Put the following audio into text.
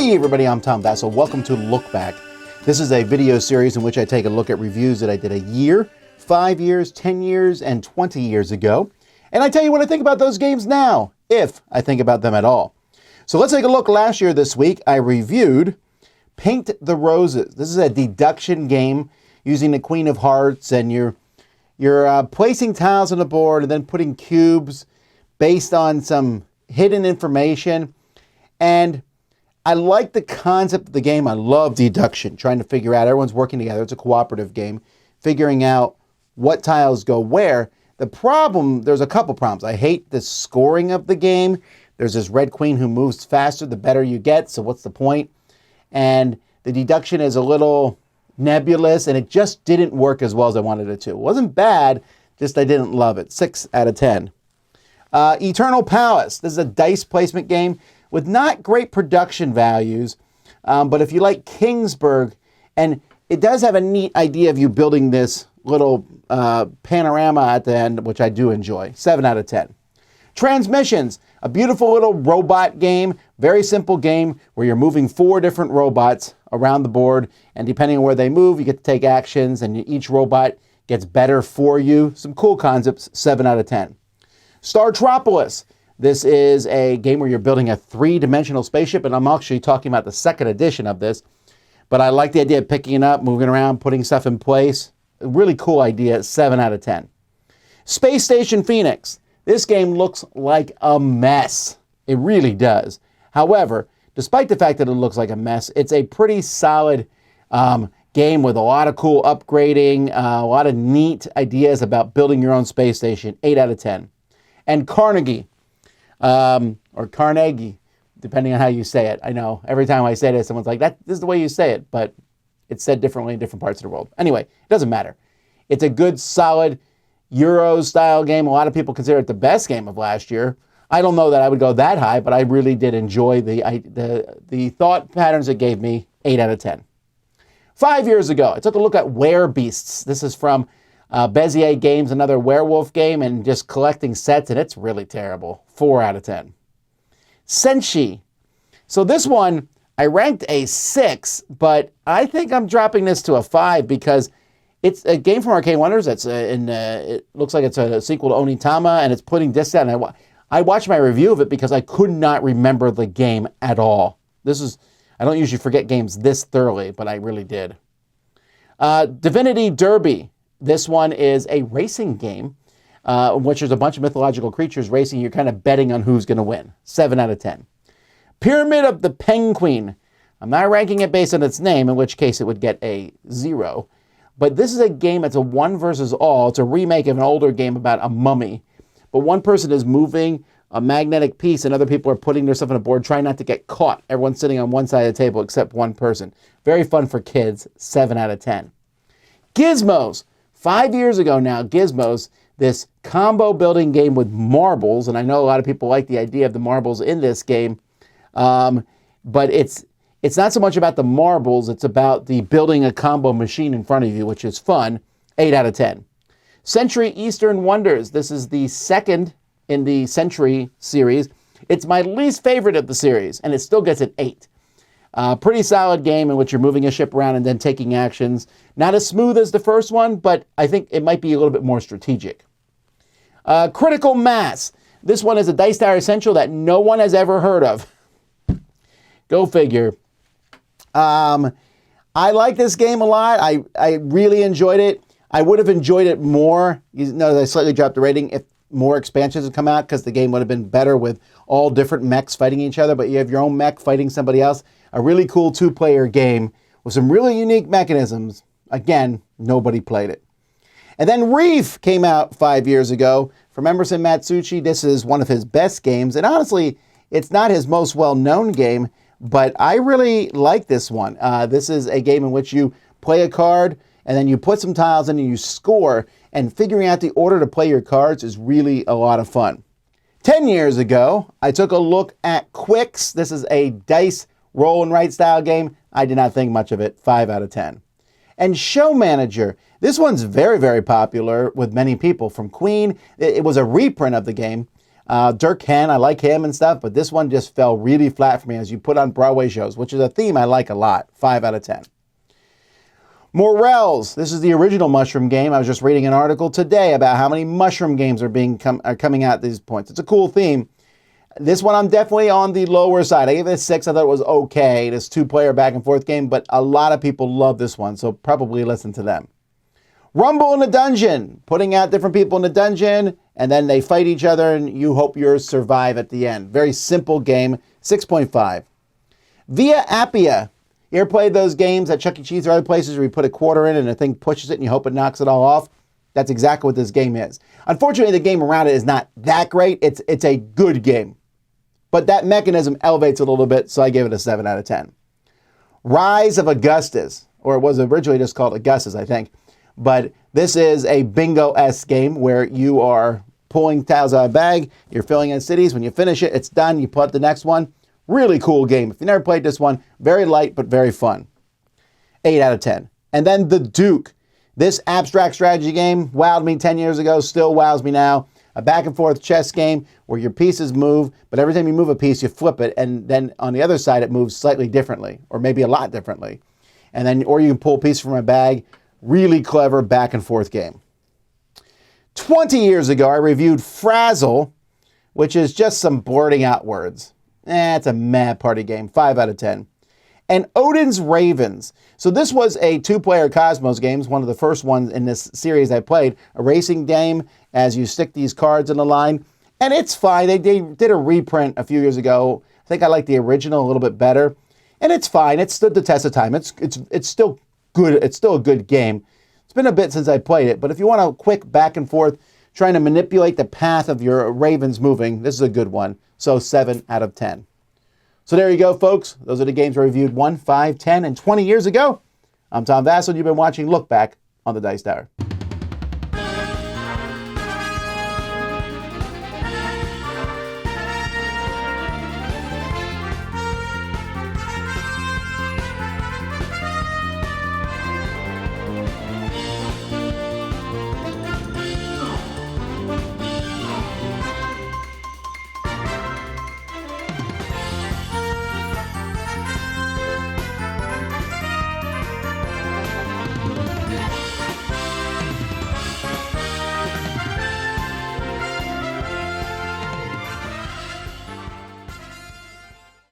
Hey everybody, I'm Tom Vasel. Welcome to Look Back. This is a video series in which I take a look at reviews that I did a year, 5 years, 10 years, and 20 years ago. And I tell you what I think about those games now, if I think about them at all. So let's take a look. Last year this week, I reviewed Paint the Roses. This is a deduction game using the Queen of Hearts, and you're placing tiles on the board and then putting cubes based on some hidden information. And I like the concept of the game. I love deduction, trying to figure out, everyone's working together. It's a cooperative game, figuring out what tiles go where. The problem, there's a couple problems. I hate the scoring of the game. There's this red queen who moves faster the better you get, so what's the point? And the deduction is a little nebulous, and it just didn't work as well as I wanted it to. It wasn't bad, just I didn't love it. 6 out of 10. Eternal Palace. This is a dice placement game with not great production values, but if you like Kingsburg, and it does have a neat idea of you building this little panorama at the end, which I do enjoy. 7 out of 10. Transmissions, a beautiful little robot game, very simple game where you're moving 4 different robots around the board, and depending on where they move, you get to take actions, and each robot gets better for you. Some cool concepts. 7 out of 10. Startropolis. This is a game where you're building a 3-dimensional spaceship, and I'm actually talking about the second edition of this, but I like the idea of picking it up, moving around, putting stuff in place. A really cool idea. 7 out of 10. Space Station Phoenix. This game looks like a mess. It really does. However, despite the fact that it looks like a mess, it's a pretty solid game with a lot of cool upgrading, a lot of neat ideas about building your own space station. 8 out of 10. And Carnegie, or Carnegie, depending on how you say it. I know every time I say this, someone's like, this is the way you say it, but it's said differently in different parts of the world. Anyway, it doesn't matter. It's a good, solid Euro-style game. A lot of people consider it the best game of last year. I don't know that I would go that high, but I really did enjoy the thought patterns it gave me. 8 out of 10. 5 years ago, I took a look at Werebeasts. This is from Bezier Games, another werewolf game, and just collecting sets, and it's really terrible. 4 out of 10. Senshi. So this one, I ranked a 6, but I think I'm dropping this to a 5 because it's a game from Arcade Wonders. It's it looks like it's a sequel to Onitama, and it's putting discs out. And I watched my review of it because I could not remember the game at all. I don't usually forget games this thoroughly, but I really did. Divinity Derby. This one is a racing game in which there's a bunch of mythological creatures racing. You're kind of betting on who's going to win. 7 out of 10. Pyramid of the Penguin. I'm not ranking it based on its name, in which case it would get a 0. But this is a game that's a 1 versus all. It's a remake of an older game about a mummy. But one person is moving a magnetic piece and other people are putting their stuff on a board, trying not to get caught. Everyone's sitting on one side of the table except one person. Very fun for kids. 7 out of 10. Gizmos. 5 years ago now, Gizmos, this combo building game with marbles, and I know a lot of people like the idea of the marbles in this game, but it's not so much about the marbles, it's about the building a combo machine in front of you, which is fun. 8 out of 10. Century Eastern Wonders. This is the second in the Century series. It's my least favorite of the series, and it still gets an 8. Pretty solid game in which you're moving a ship around and then taking actions. Not as smooth as the first one, but I think it might be a little bit more strategic. Critical Mass. This one is a Dice Tower Essential that no one has ever heard of. Go figure. I like this game a lot. I really enjoyed it. I would have enjoyed it more. You know, I slightly dropped the rating if more expansions had come out because the game would have been better with all different mechs fighting each other, but you have your own mech fighting somebody else. A really cool 2-player game with some really unique mechanisms. Again, nobody played it. And then Reef came out 5 years ago from Emerson Matsuuchi. This is one of his best games, and honestly, it's not his most well-known game, but I really like this one. This is a game in which you play a card, and then you put some tiles in and you score, and figuring out the order to play your cards is really a lot of fun. 10 years ago, I took a look at Quicks. This is a dice roll and write style game. I did not think much of it. 5 out of 10. And Show Manager. This one's very, very popular with many people. From Queen, it was a reprint of the game. Dirk Kent, I like him and stuff, but this one just fell really flat for me as you put on Broadway shows, which is a theme I like a lot. 5 out of 10. Morels. This is the original mushroom game. I was just reading an article today about how many mushroom games are coming out at these points. It's a cool theme. This one I'm definitely on the lower side. I gave it a 6. I thought it was okay. This 2-player back and forth game, but a lot of people love this one, so probably listen to them. Rumble in a dungeon. Putting out different people in a dungeon, and then they fight each other, and you hope yours survive at the end. Very simple game. 6.5. Via Appia. You ever played those games at Chuck E. Cheese or other places where you put a quarter in and the thing pushes it and you hope it knocks it all off? That's exactly what this game is. Unfortunately, the game around it is not that great. It's a good game. But that mechanism elevates it a little bit, so I gave it a 7 out of 10. Rise of Augustus, or it was originally just called Augustus, I think. But this is a bingo-esque game where you are pulling tiles out of a bag, you're filling in cities. When you finish it, it's done. You put up the next one. Really cool game. If you never played this one, very light but very fun. 8 out of 10. And then The Duke. This abstract strategy game wowed me 10 years ago, still wows me now. A back and forth chess game where your pieces move, but every time you move a piece, you flip it, and then on the other side, it moves slightly differently, or maybe a lot differently. And then, or you can pull a piece from a bag. Really clever back and forth game. 20 years ago, I reviewed Frazzle, which is just some blurting out words. It's a mad party game. 5 out of 10. And Odin's Ravens. So this was a 2-player Cosmos game, one of the first ones in this series I played. A racing game as you stick these cards in a line. And it's fine. They did a reprint a few years ago. I think I like the original a little bit better. And it's fine. It stood the test of time. It's still good. It's still a good game. It's been a bit since I played it. But if you want a quick back and forth, trying to manipulate the path of your ravens moving, this is a good one. So 7 out of 10. So there you go, folks. Those are the games I reviewed 1, 5, 10, and 20 years ago. I'm Tom Vasel. You've been watching Look Back on the Dice Tower.